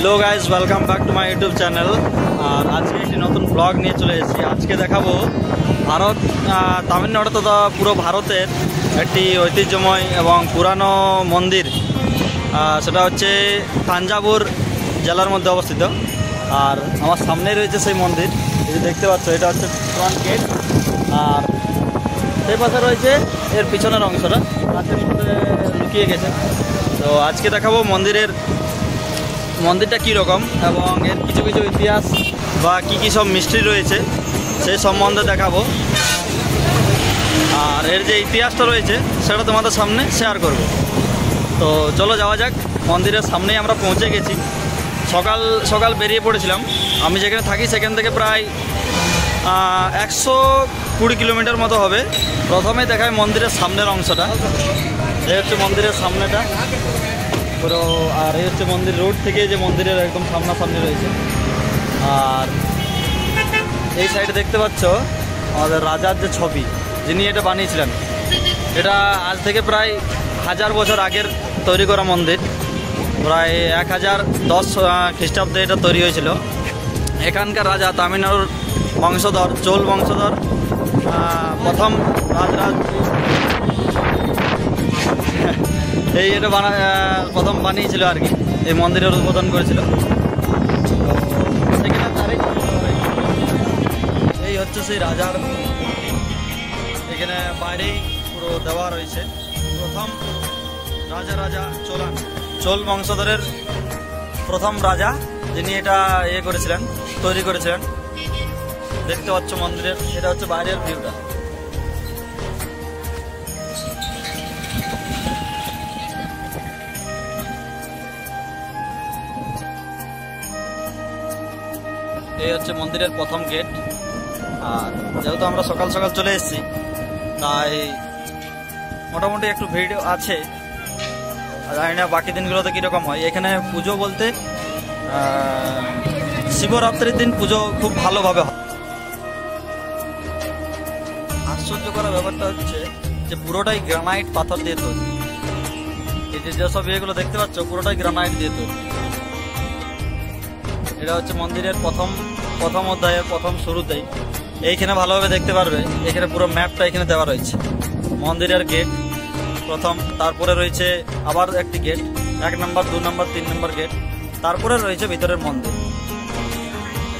Hello guys, welcome back to my YouTube channel. আর আজকে একটি নতুন ব্লগ নিয়ে চলে এসেছি। আজকে দেখাবো ভারত তামিলনাড়ু তথা পুরো ভারতের একটি ঐতিহ্যময় এবং পুরানো মন্দির। সেটা হচ্ছে তাঞ্জাবুর জেলার মধ্যে অবস্থিত। আর আমার সামনে রয়েছে সেই মন্দির, এই দেখতে পাচ্ছ, এটা হচ্ছে ফ্রন্ট গেট। আর সেই পাশে রয়েছে এর পিছনের অংশটা, গাছের মধ্যে লুকিয়ে গেছে। তো আজকে দেখাবো মন্দিরটা কীরকম এবং এর কিছু কিছু ইতিহাস বা কী সব মিস্ট্রি রয়েছে সেই সম্বন্ধে দেখাবো। আর এর যে ইতিহাসটা রয়েছে সেটা তোমাদের সামনে শেয়ার করব। তো চলো যাওয়া যাক। মন্দিরের সামনেই আমরা পৌঁছে গেছি। সকাল সকাল বেরিয়ে পড়েছিলাম। আমি যেখানে থাকি সেখান থেকে প্রায় 120 কিলোমিটার মতো হবে। প্রথমে দেখায় মন্দিরের সামনের অংশটা। এই হচ্ছে মন্দিরের সামনেটা পুরো। আর এই হচ্ছে মন্দির রোড থেকে যে মন্দিরের একদম সামনাসামনি রয়েছে। আর এই সাইডে দেখতে পাচ্ছ আমাদের রাজার যে ছবি, যিনি এটা বানিয়েছিলেন। এটা আজ থেকে প্রায় 1000 বছর আগের তৈরি করা মন্দির। প্রায় 1010 খ্রিস্টাব্দে এটা তৈরি হয়েছিল। এখানকার রাজা তামিলনাড়ুর বংশধর, চোল বংশধর প্রথম রাজরাজ এটা প্রথম বানিয়েছিল আর কি। এই মন্দিরের উদ্বোধন করেছিল। এই হচ্ছে সেই রাজার, এখানে বাইরেই পুরো দেওয়া রয়েছে। প্রথম রাজা চোল বংশধরের প্রথম রাজা, যিনি এটা করেছিলেন, তৈরি করেছিলেন। দেখতে পাচ্ছ মন্দিরের, এটা হচ্ছে বাইরের ভিউটা। এই হচ্ছে মন্দিরের প্রথম গেট। আর যেহেতু আমরা সকাল সকাল চলে এসেছি, তাই মোটামুটি একটু ভিড় আছে। জানি না বাকি দিনগুলোতে কীরকম হয়। এখানে পুজো বলতে শিবরাত্রির দিন পুজো খুব ভালোভাবে হয়। আশ্চর্য করা ব্যাপারটা হচ্ছে যে পুরোটাই গ্রানাইট পাথর দিয়ে তৈরি। এই যেসব ইয়েগুলো দেখতে পাচ্ছ পুরোটাই গ্রানাইট দিয়ে তৈরি। এটা হচ্ছে মন্দিরের প্রথম অধ্যায়ের প্রথম শুরুতেই। এইখানে ভালোভাবে দেখতে পারবে, এখানে পুরো ম্যাপটা এখানে দেওয়া রয়েছে। মন্দিরের গেট প্রথম, তারপরে রয়েছে আবার একটি গেট, 1 নম্বর 2 নম্বর 3 নম্বর গেট। তারপরে রয়েছে ভিতরের মন্দির।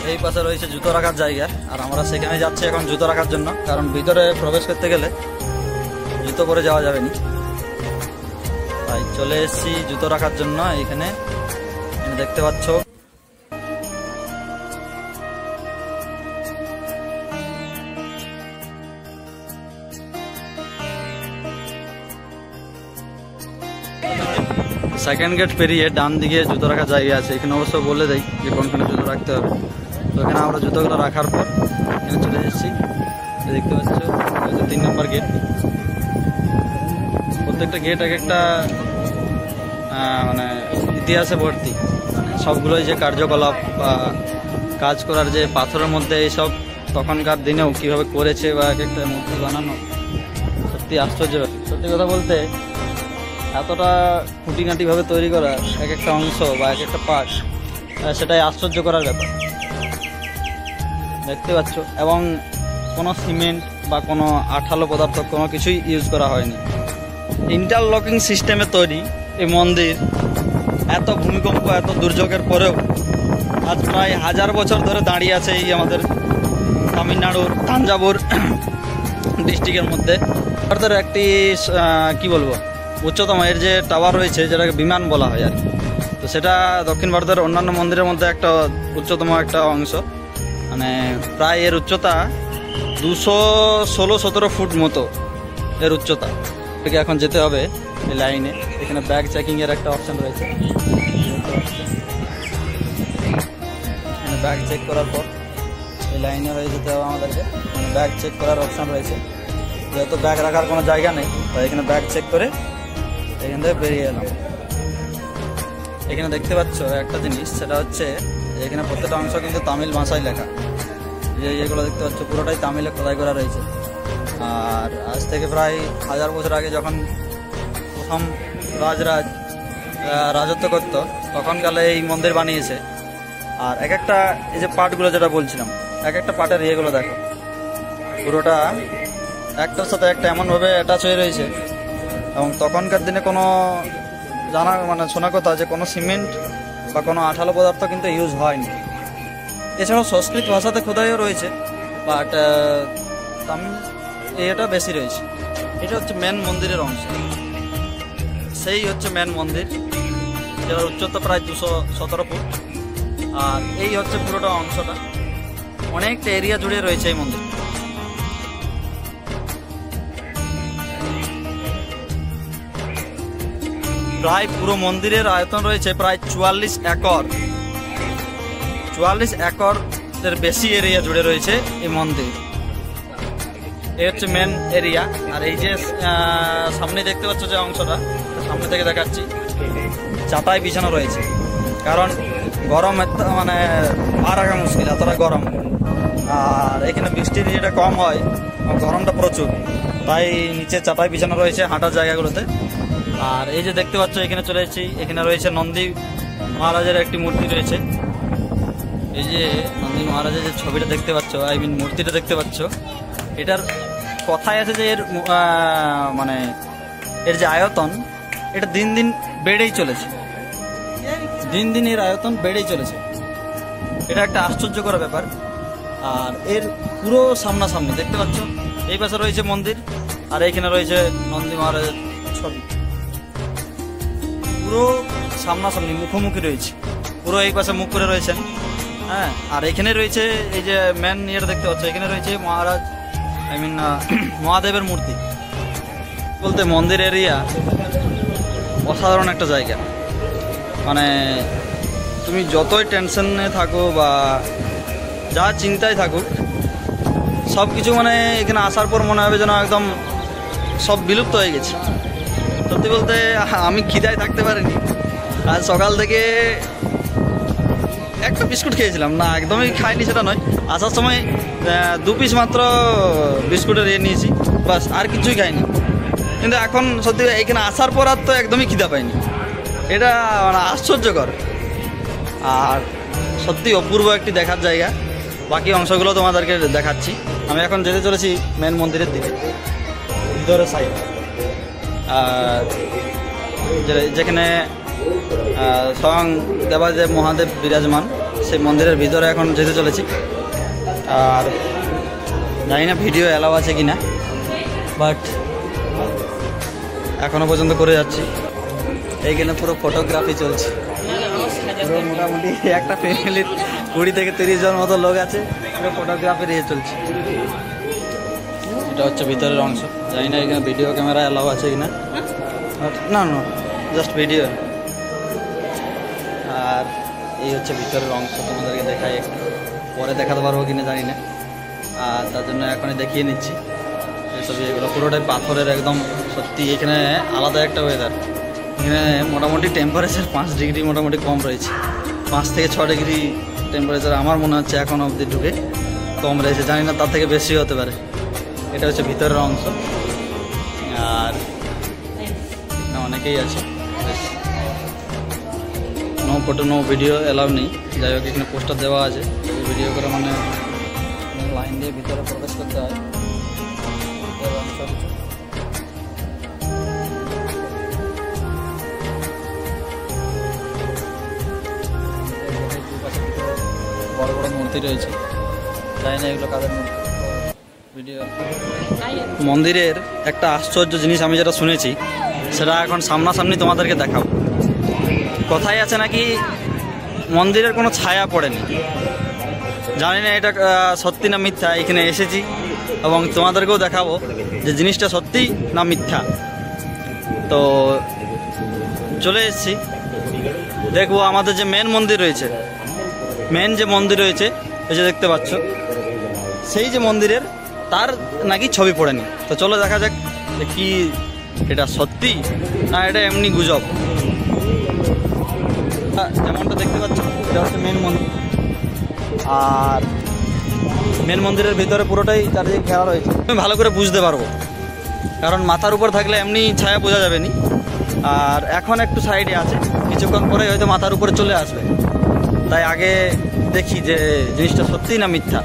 এই পাশে রয়েছে জুতো রাখার জায়গা। আর আমরা সেখানে যাচ্ছি এখন জুতো রাখার জন্য, কারণ ভিতরে প্রবেশ করতে গেলে জুতো পরে যাওয়া যাবে না। তাই চলে এসেছি জুতো রাখার জন্য। এইখানে দেখতে পাচ্ছ সেকেন্ড গেট পেরিয়ে ডান দিকে জুতো রাখার জায়গা আছে। এখানে অবশ্য বলে দেয় যে কোনখানে জুতো রাখতে হবে। তো এখানে আমরা জুতোগুলো রাখার পর এখানে চলে এসেছি। দেখতে পাচ্ছ 3 নম্বর গেট। প্রত্যেকটা গেট এক একটা মানে ইতিহাসে ভর্তি। মানে সবগুলোই যে কার্যকলাপ বা কাজ করার যে পাথরের মধ্যে এইসব তখনকার দিনেও কীভাবে করেছে বা এক একটা মূর্তি বানানো, সত্যি আশ্চর্য। সত্যি কথা বলতে এতটা খুঁটিনাটিভাবে তৈরি করা এক একটা অংশ বা এক একটা পার্ট, সেটাই আশ্চর্য করার ব্যাপার। দেখতে পাচ্ছ, এবং কোনো সিমেন্ট বা কোনো আঠালো পদার্থ কোনো কিছুই ইউজ করা হয়নি। ইন্টারলকিং সিস্টেমে তৈরি এই মন্দির। এত ভূমিকম্প, এত দুর্যোগের পরেও আজ প্রায় 1000 বছর ধরে দাঁড়িয়ে আছে এই আমাদের তামিলনাড়ুর তাঞ্জাবুর ডিস্ট্রিক্টের মধ্যে। ভারতের একটি কি বলবো, উচ্চতম এর যে টাওয়ার রয়েছে, যেটাকে বিমান বলা হয় আর কি। তো সেটা দক্ষিণ ভারতের অন্যান্য মন্দিরের মধ্যে একটা উচ্চতম একটা অংশ। মানে প্রায় এর উচ্চতা 216-17 ফুট মতো এর উচ্চতা। এটাকে এখন যেতে হবে এই লাইনে। এখানে ব্যাগ চেকিংয়ের একটা অপশান রয়েছে। ব্যাগ চেক করার পর এই লাইনে হয়ে যেতে হবে আমাদেরকে। ব্যাগ চেক করার অপশান রয়েছে। যেহেতু ব্যাগ রাখার কোনো জায়গা নেই, তাই এখানে ব্যাগ চেক করে এখান থেকে বেরিয়ে এলাম। এখানে দেখতে পাচ্ছ একটা জিনিস, সেটা হচ্ছে এখানে প্রত্যেকটা অংশ কিন্তু তামিল ভাষায় লেখা। যেগুলো দেখতে পাচ্ছ পুরোটাই তামিলে খোদাই করা রয়েছে। আর আজ থেকে প্রায় 1000 বছর আগে যখন প্রথম রাজরাজ রাজত্ব করত, তখনকালে এই মন্দির বানিয়েছে। আর এক একটা এই যে পার্টগুলো যেটা বলছিলাম, এক একটা পার্টের ইয়েগুলো দেখো, পুরোটা একটার সাথে একটা এমনভাবে অ্যাটাচ হয়ে রয়েছে। এবং তখনকার দিনে কোনো শোনা কথা যে কোনো সিমেন্ট বা কোনো আঠালো পদার্থ কিন্তু ইউজ হয়নি। এছাড়াও সংস্কৃত ভাষাতে খোদাইও রয়েছে, বাট তামিল এটা বেশি রয়েছে। এটা হচ্ছে মেন মন্দিরের অংশ, সেই হচ্ছে মেন মন্দির, যেটার উচ্চতা প্রায় 217 ফুট। আর এই হচ্ছে পুরোটা অংশটা, অনেকটা এরিয়া জুড়ে রয়েছে এই মন্দির। প্রায় পুরো মন্দিরের আয়তন রয়েছে প্রায় 44 একর। 44 একরের বেশি এরিয়া জুড়ে রয়েছে এই মন্দির। এই হচ্ছে মেন এরিয়া। আর এই যে সামনে দেখতে পাচ্ছ যে অংশটা, সামনে থেকে দেখাচ্ছি, চাটাই বিছানো রয়েছে। কারণ গরম আর রাখা মুশকিল, এতটা গরম। আর এখানে বৃষ্টির যেটা কম হয়, গরমটা প্রচুর, তাই নিচে চাটাই বিছানো রয়েছে হাঁটার জায়গাগুলোতে। আর এই যে দেখতে পাচ্ছ এখানে চলে এসেছি, এখানে রয়েছে নন্দী মহারাজের একটি মূর্তি রয়েছে। এই যে নন্দী মহারাজের যে ছবিটা দেখতে পাচ্ছ, মূর্তিটা দেখতে পাচ্ছ, এটার কথায় আছে যে এর যে আয়তন, এটা দিন দিন বেড়েই চলেছে, দিন দিন এর আয়তন বেড়েই চলেছে। এটা একটা আশ্চর্যকর ব্যাপার। আর এর পুরো সামনাসামনি দেখতে পাচ্ছ, এই পাশে রয়েছে মন্দির, আর এইখানে রয়েছে নন্দী মহারাজের ছবি, পুরো সামনাসামনি মুখোমুখি রয়েছে, পুরো এই পাশে মুখ করে রয়েছেন। হ্যাঁ, আর এখানে রয়েছে এই যে মেন ইয়েটা দেখতে পাচ্ছ, এখানে রয়েছে মহাদেবের মূর্তি। বলতে মন্দির এরিয়া অসাধারণ একটা জায়গা। তুমি যতই টেনশনে থাকো বা যা চিন্তায় থাকুক, সব কিছু এখানে আসার পর মনে হবে যেন একদম সব বিলুপ্ত হয়ে গেছে। সত্যি বলতে আমি খিদায় থাকতে পারিনি, আজ সকাল থেকে একটা বিস্কুট খেয়েছিলাম, না একদমই খাইনি সেটা নয়, আসার সময় 2 পিস মাত্র বিস্কুটের নিয়েছি, বাস, আর কিছুই খাইনি। কিন্তু এখন সত্যি এখানে আসার পর আর তো একদমই খিদা পাইনি, এটা আশ্চর্যকর। আর সত্যি অপূর্ব একটি দেখার জায়গা। বাকি অংশগুলো তোমাদেরকে দেখাচ্ছি। আমি এখন যেতে চলেছি মেন মন্দিরের দিকে, ভিতরের সাইড, যেখানে স্বয়ং দেবাদেব মহাদেব বিরাজমান, সেই মন্দিরের ভিতরে এখন যেতে চলেছি। আর জানি না ভিডিও অ্যালাউ আছে কি না, বাট এখনো পর্যন্ত করে যাচ্ছি। এইখানে পুরো ফটোগ্রাফি চলছে, পুরো মোটামুটি একটা ফ্যামিলির 20 থেকে 30 জন মতো লোক আছে, পুরো ফটোগ্রাফির ইয়ে চলছে। এটা হচ্ছে ভিতরের অংশ, জানি না এখানে ভিডিও ক্যামেরা অ্যালাউ আছে কিনা, না না জাস্ট ভিডিও। আর এই হচ্ছে ভিতরের অংশ, তোমাদেরকে দেখাই, একটু পরে দেখাতে পারবো কিনা জানি না, আর তার জন্য এখনই দেখিয়ে নিচ্ছি। এইসব এগুলো পুরোটাই পাথরের, একদম সত্যি এখানে আলাদা একটা ওয়েদার। এখানে মোটামুটি টেম্পারেচার 5 ডিগ্রি মোটামুটি কম রয়েছে, 5 থেকে 6 ডিগ্রি টেম্পারেচার আমার মনে হচ্ছে এখন অবধি ঢুকে কম রয়েছে, জানি না তার থেকে বেশি হতে পারে। এটা হচ্ছে ভিতরের অংশ। আর অনেকেই আছে, no photo no video allow নেই, যাই হোক এখানে পোস্টার দেওয়া আছে, ভিডিও করে লাইন দিয়ে ভিতরে প্রবেশ করতে হয়। বড় বড় মূর্তি রয়েছে, জানি না এগুলো কাদের মূর্তি। ভিডিও মন্দিরের একটা আশ্চর্য জিনিস আমি যেটা শুনেছি, সেটা এখন সামনাসামনি তোমাদেরকে দেখাও। কথাই আছে নাকি মন্দিরের কোনো ছায়া পড়েনি, জানি না এটা সত্যি না মিথ্যা। এখানে এসেছি এবং তোমাদেরকেও দেখাবো যে জিনিসটা সত্যি না মিথ্যা। তো চলে এসেছি, দেখবো আমাদের যে মেন মন্দির রয়েছে, মেন যে মন্দির রয়েছে এই যে দেখতে পাচ্ছ, সেই যে মন্দিরের তার নাকি ছবি পড়েনি। তো চলো দেখা যাক যে কি এটা সত্যি না এটা এমনি গুজব। যেমনটা দেখতে পাচ্ছ এটা হচ্ছে মেন মন্দির, আর মেন মন্দিরের ভিতরে পুরোটাই চারিদিকে ঘেরা রয়েছে। তুমি ভালো করে বুঝতে পারবো, কারণ মাথার উপর থাকলে এমনি ছায়া বোঝা যাবে না। আর এখন একটু সাইডে আছে, কিছুক্ষণ পরে হয়তো মাথার উপরে চলে আসবে। তাই আগে দেখি যে জিনিসটা সত্যি না মিথ্যা।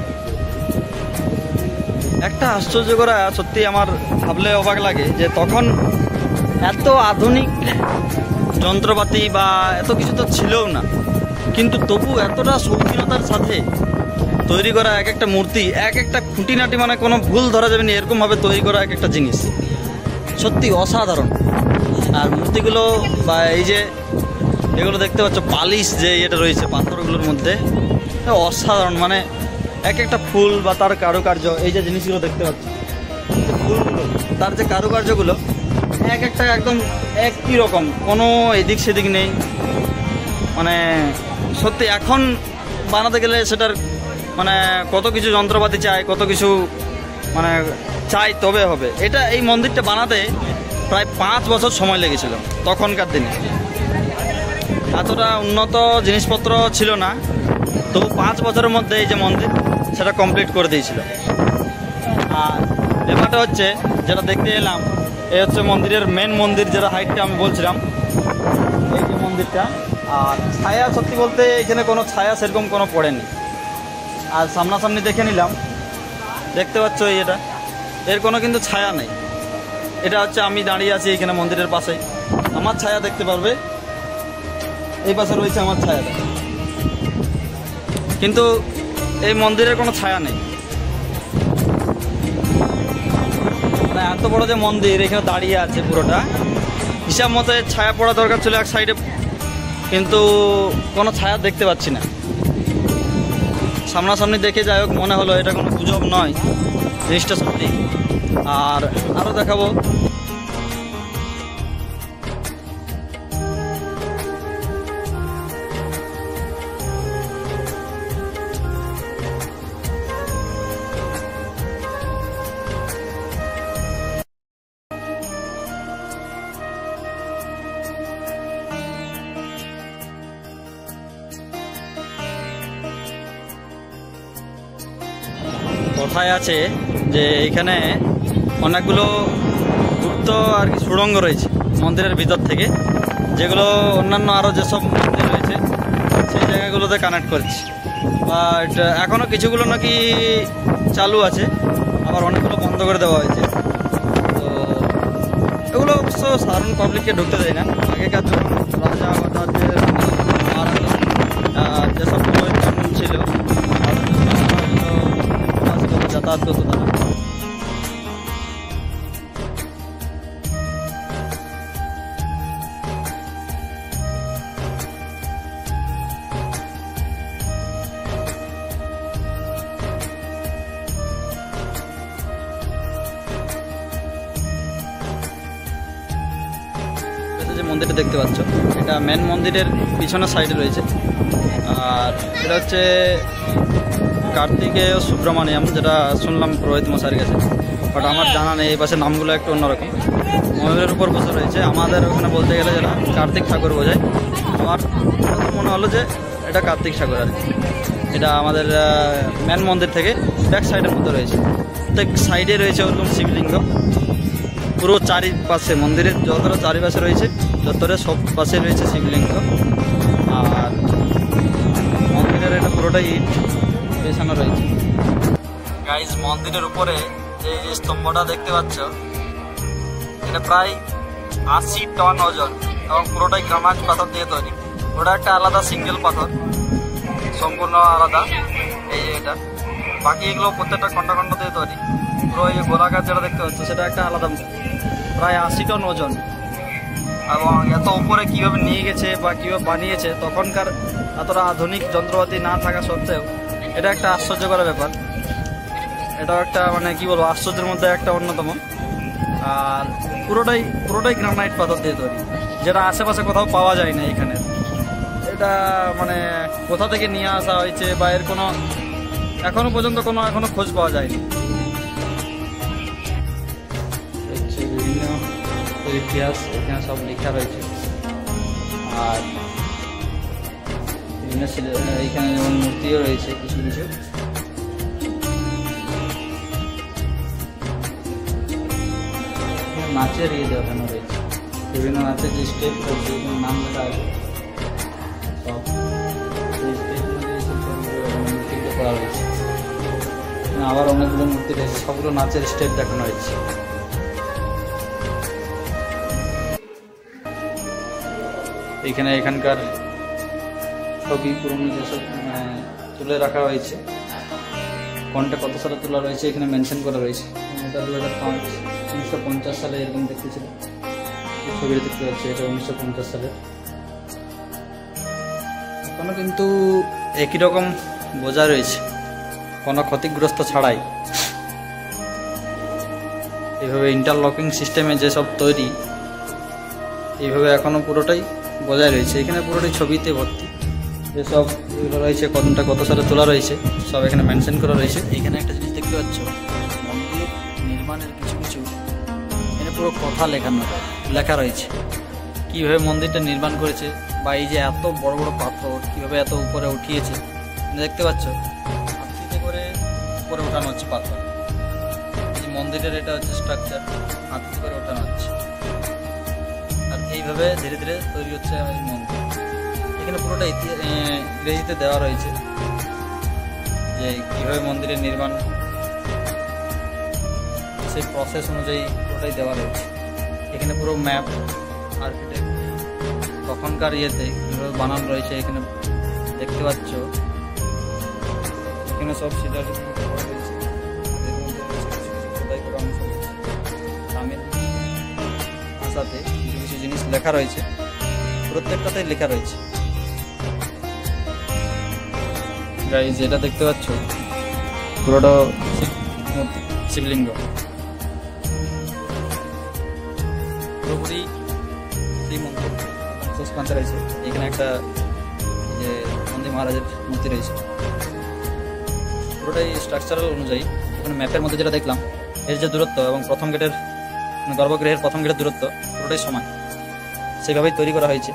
একটা আশ্চর্য করা সত্যি আমার ভাবলে অবাক লাগে যে তখন এত আধুনিক যন্ত্রপাতি বা এত কিছু তো ছিলও না, কিন্তু তবু এতটা শৌখিনতার সাথে তৈরি করা এক একটা মূর্তি, এক একটা খুঁটিনাটি মানে কোনো ভুল ধরা যাবে না এরকমভাবে তৈরি করা এক একটা জিনিস সত্যি অসাধারণ। আর মূর্তিগুলো বা এই যে এগুলো দেখতে পাচ্ছ পালিশ যে এটা রয়েছে পাথরগুলোর মধ্যে, অসাধারণ। মানে এক একটা ফুল বা তার কারুকার্য, এই যে জিনিসগুলো দেখতে পাচ্ছ ফুলগুলো, তার যে কারুকার্যগুলো এক একটা একদম একই রকম, কোনো এদিক সেদিক নেই। মানে সত্যি এখন বানাতে গেলে সেটার মানে কত কিছু যন্ত্রপাতি চাই, কত কিছু মানে চাই তবে হবে। এটা এই মন্দিরটা বানাতে প্রায় 5 বছর সময় লেগেছিল তখনকার দিনে। এতটা উন্নত জিনিসপত্র ছিল না, তবু 5 বছরের মধ্যে এই যে মন্দির সেটা কমপ্লিট করে দিয়েছিল। আর ব্যাপারটা হচ্ছে যেটা দেখতে এলাম, এই হচ্ছে মন্দিরের মেন মন্দির, যেটা হাইটটা আমি বলছিলাম, এই যে মন্দিরটা। আর ছায়া সত্যি বলতে এখানে কোনো ছায়া সেরকম কোনো পড়েনি। আর সামনাসামনি দেখে নিলাম, দেখতে পাচ্ছ এটা, এর কোনো কিন্তু ছায়া নেই। এটা হচ্ছে আমি দাঁড়িয়ে আছি এখানে মন্দিরের পাশেই, আমার ছায়া দেখতে পারবে, এই পাশে রয়েছে আমার ছায়াটা, কিন্তু এই মন্দিরের কোনো ছায়া নেই। মানে এত বড় যে মন্দির এখানে দাঁড়িয়ে আছে পুরোটা, হিসাব মতো ছায়া পড়া দরকার ছিল এক সাইডে, কিন্তু কোনো ছায়া দেখতে পাচ্ছি না। সামনাসামনি দেখে যাই হোক মনে হলো এটা কোনো গুজব নয়, জিনিসটা সত্যি। আর আরও দেখাবো। কথায় আছে যে এখানে অনেকগুলো গুপ্ত আর কি সুড়ঙ্গ রয়েছে মন্দিরের ভিতর থেকে, যেগুলো অন্যান্য আরও যেসব মন্দির রয়েছে সেই জায়গাগুলোতে কানেক্ট করছে। বাট এখনও কিছুগুলো নাকি চালু আছে, আবার অনেকগুলো বন্ধ করে দেওয়া হয়েছে। তো এগুলো অবশ্য সাধারণ পাবলিককে ঢুকতে দেয় না। আগেকার যখন রাজা বা তাদের যেসব প্রয়োজন ছিল যাতায়াত করতো তারা। যে মন্দিরটা দেখতে পাচ্ছ এটা মেন মন্দিরের পিছনের সাইডে রয়েছে। আর এটা হচ্ছে কার্তিকেয় সুব্রমণিয়াম, যেটা শুনলাম পুরোহিত মশাইয়ের কাছে, বাট আমার জানা নেই। এই পাশে নামগুলো একটু অন্যরকম, ময়ূরের উপর বসে রয়েছে। আমাদের ওখানে বলতে গেলে যেটা কার্তিক ঠাকুর বোঝায়, আমার মনে হলো যে এটা কার্তিক ঠাকুর আর কি। এটা আমাদের মেন মন্দির থেকে ব্যাক সাইডের মধ্যে রয়েছে, প্রত্যেক সাইডে রয়েছে ওরকম শিবলিঙ্গ। পুরো চারিপাশে মন্দিরের যতটা চারিপাশে রয়েছে যতটা সব পাশে রয়েছে শিবলিঙ্গ। আর মন্দিরের এটা পুরোটাই ইট পেছানো রয়েছে। গাইজ মন্দিরের উপরে যে স্তম্ভটা দেখতে পাচ্ছ এটা প্রায় 80 টন ওজন এবং পুরোটাই গ্রানাইট পাথর দিয়ে তৈরি। ওটা একটা আলাদা সিঙ্গেল পাথর, সম্পূর্ণ আলাদা। এই এটা বাকি এগুলো প্রত্যেকটা খন্ড খন্ড দিয়ে তৈরি। পুরো এই গোলাকার যেটা দেখতে পাচ্ছ সেটা একটা আলাদা, প্রায় 80 টন ওজন। এবং এত উপরে কীভাবে নিয়ে গেছে বা কীভাবে বানিয়েছে, তখনকার এতটা আধুনিক যন্ত্রপাতি না থাকা সত্ত্বেও এটা একটা আশ্চর্যকর ব্যাপার। এটাও একটা মানে কি বলবো আশ্চর্যের মধ্যে একটা অন্যতম। আর পুরোটাই গ্রানাইট পাথর দিয়ে তৈরি, যেটা আশেপাশে কোথাও পাওয়া যায় না এখানে। এটা মানে কোথা থেকে নিয়ে আসা হয়েছে বা এর কোনো এখনো পর্যন্ত এখনো খোঁজ পাওয়া যায়নি। বিভিন্ন ইতিহাস এখানে সব লেখা রয়েছে। আর বিভিন্ন এখানে যেমন মূর্তিও রয়েছে কিছু কিছু। নাচের দেখানো রয়েছে, বিভিন্ন নাচের যে স্টেপ রয়েছে নাম লেখা আছে। আবার অনেকগুলো মূর্তি রয়েছে, সবগুলো নাচের স্টেপ দেখানো হয়েছে। এখানে এখানকার ছবি পুরনো যেসব তুলে রাখা হয়েছে, কোনটা কত সালে তোলা রয়েছে এখানে মেনশন করা রয়েছে। এটা 2005 1950 সালে এরকম দেখতে ছিল। ছবিটা দেখতে পাচ্ছি এটা 1950 সালে। এখনো কিন্তু একই রকম বোঝা রয়েছে, কোনো ক্ষতিগ্রস্ত ছাড়াই। এইভাবে ইন্টারলকিং সিস্টেমে যেসব তৈরি, এইভাবে এখনো পুরোটাই বজায় রয়েছে। এখানে পুরোটাই ছবিতে ভর্তি, যেসব এগুলো রয়েছে কোনটা কত সালে তোলা রয়েছে সব এখানে মেনশন করা রয়েছে। এখানে একটা জিনিস দেখতে পাচ্ছ, মন্দির নির্মাণের কিছু কিছু এখানে পুরো কথা লেখা রয়েছে, কীভাবে মন্দিরটা নির্মাণ করেছে, বা এই যে এত বড় বড় পাথর কীভাবে এত উপরে উঠিয়েছে দেখতে পাচ্ছ। হাতিতে করে উপরে ওঠানো হচ্ছে পাথর। এই মন্দিরের এটা হচ্ছে স্ট্রাকচার, হাতিতে করে ওঠানো হচ্ছে। আর এইভাবে ধীরে ধীরে তৈরি হচ্ছে এই মন্দির। এখানে পুরোটা ইংরেজিতে দেওয়া রয়েছে যে কীভাবে মন্দিরের নির্মাণ, সেই প্রসেস অনুযায়ী পুরোটাই দেওয়া রয়েছে। এখানে পুরো ম্যাপ, আর্কিটেক্ট তখনকার ইয়েতে কীভাবে বানানো রয়েছে এখানে দেখতে পাচ্ছ। এখানে সব সিলার রয়েছে, তামিল ভাষাতে কিছু কিছু জিনিস লেখা রয়েছে, প্রত্যেকটাতেই লেখা রয়েছে। গাইজ যেটা দেখতে পাচ্ছ পুরোটা শিবলিঙ্গ, পুরোপুরি শ্রীমন্ত শেষ প্রান্তে রয়েছে। এখানে একটা যে নন্দী মহারাজের মূর্তি রয়েছে, পুরোটাই স্ট্রাকচারাল অনুযায়ী। এখানে ম্যাপের মধ্যে যেটা দেখলাম, এর যে দূরত্ব এবং প্রথম গেটের গর্ভগৃহের প্রথম গেটের দূরত্ব পুরোটাই সমান, সেইভাবেই তৈরি করা হয়েছে।